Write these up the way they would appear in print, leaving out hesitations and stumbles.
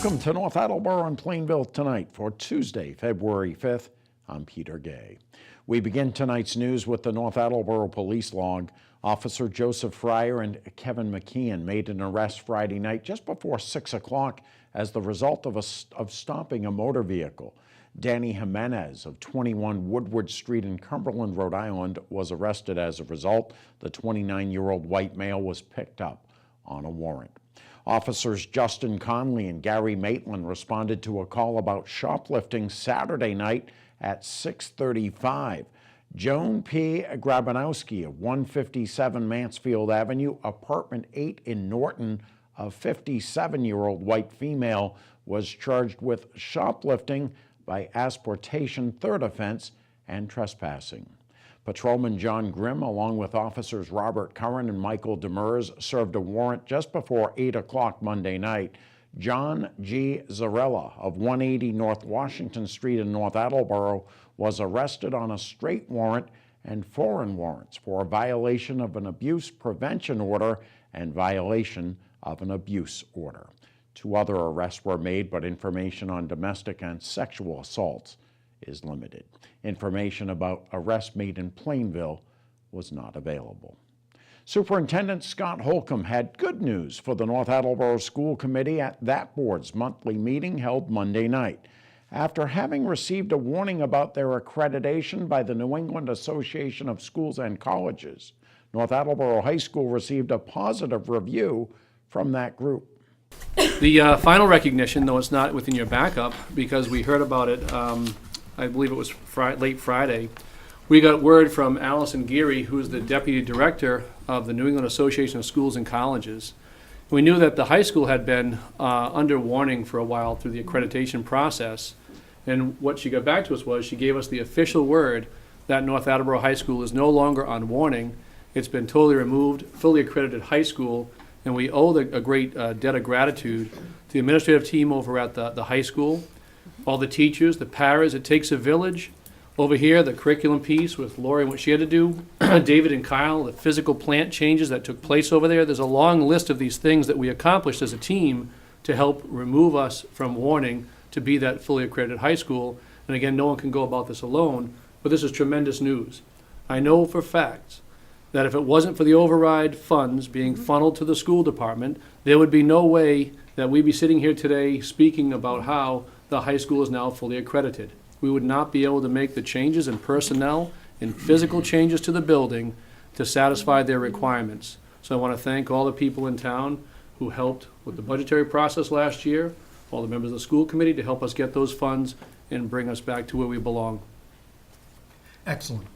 Welcome to North Attleborough and Plainville Tonight for Tuesday, February 5th. I'm Peter Gay. We begin tonight's news with the North Attleborough police log. Officer Joseph Fryer and Kevin McKeon made an arrest Friday night just before 6 o'clock as the result of stopping a motor vehicle. Danny Jimenez of 21 Woodward Street in Cumberland, Rhode Island, was arrested as a result. The 29-year-old white male was picked up on a warrant. Officers Justin Conley and Gary Maitland responded to a call about shoplifting Saturday night at 6:35. Joan P. Grabanowski of 157 Mansfield Avenue, apartment 8 in Norton, a 57-year-old white female, was charged with shoplifting by asportation, third offense, and trespassing. Patrolman John Grimm, along with officers Robert Curran and Michael Demers, served a warrant just before 8 o'clock Monday night. John G. Zarella of 180 North Washington Street in North Attleborough was arrested on a straight warrant and foreign warrants for a violation of an abuse prevention order and violation of an abuse order. 2 other arrests were made, but information on domestic and sexual assaults is limited. Information about arrests made in Plainville was not available. Superintendent Scott Holcomb had good news for the North Attleborough School Committee at that board's monthly meeting held Monday night. After having received a warning about their accreditation by the New England Association of Schools and Colleges, North Attleborough High School received a positive review from that group. The final recognition, though it's not within your backup, because we heard about it, I believe it was late Friday, we got word from Allison Geary, who is the Deputy Director of the New England Association of Schools and Colleges. We knew that the high school had been under warning for a while through the accreditation process, and what she got back to us was she gave us the official word that North Attleborough High School is no longer on warning. It's been totally removed, fully accredited high school, and we owe a great debt of gratitude to the administrative team over at the high school, all the teachers, the paras. It takes a village. Over here, the curriculum piece with Lori and what she had to do, David and Kyle, the physical plant changes that took place over there. There's a long list of these things that we accomplished as a team to help remove us from warning to be that fully accredited high school. And again, no one can go about this alone, but this is tremendous news. I know for facts that if it wasn't for the override funds being funneled to the school department, there would be no way that we'd be sitting here today speaking about how the high school is now fully accredited. We would not be able to make the changes in personnel and physical changes to the building to satisfy their requirements. So I want to thank all the people in town who helped with the budgetary process last year, all the members of the school committee to help us get those funds and bring us back to where we belong. Excellent.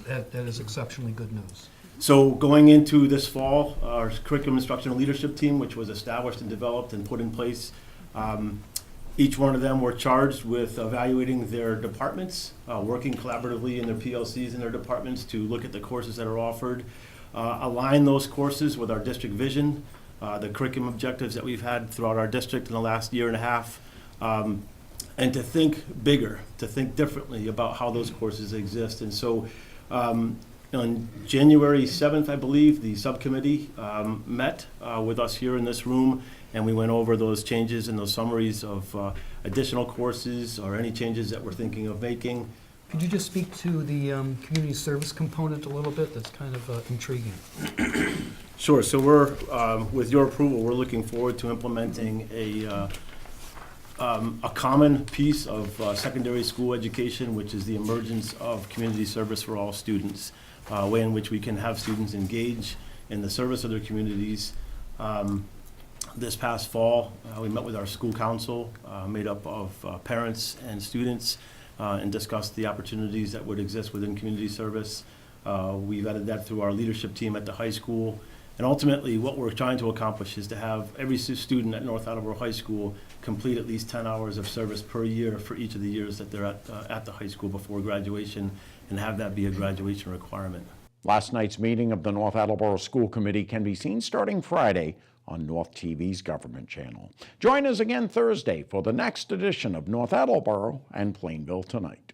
That is exceptionally good news. So going into this fall, our curriculum instructional leadership team, which was established and developed and put in place, each one of them were charged with evaluating their departments, working collaboratively in their PLCs in their departments to look at the courses that are offered, align those courses with our district vision, the curriculum objectives that we've had throughout our district in the last year and a half, and to think bigger, to think differently about how those courses exist. And so on January 7th, I believe, the subcommittee met with us here in this room, and we went over those changes and those summaries of additional courses or any changes that we're thinking of making. Could you just speak to the community service component a little bit? That's kind of intriguing. Sure. So we're, with your approval, we're looking forward to implementing a common piece of secondary school education, which is the emergence of community service for all students, a way in which we can have students engage in the service of their communities. This past fall, we met with our school council, made up of parents and students, and discussed the opportunities that would exist within community service. We've added that through our leadership team at the high school. And ultimately, what we're trying to accomplish is to have every student at North Attleborough High School complete at least 10 hours of service per year for each of the years that they're at the high school before graduation, and have that be a graduation requirement. Last night's meeting of the North Attleborough School Committee can be seen starting Friday on North TV's Government Channel. Join us again Thursday for the next edition of North Attleborough and Plainville Tonight.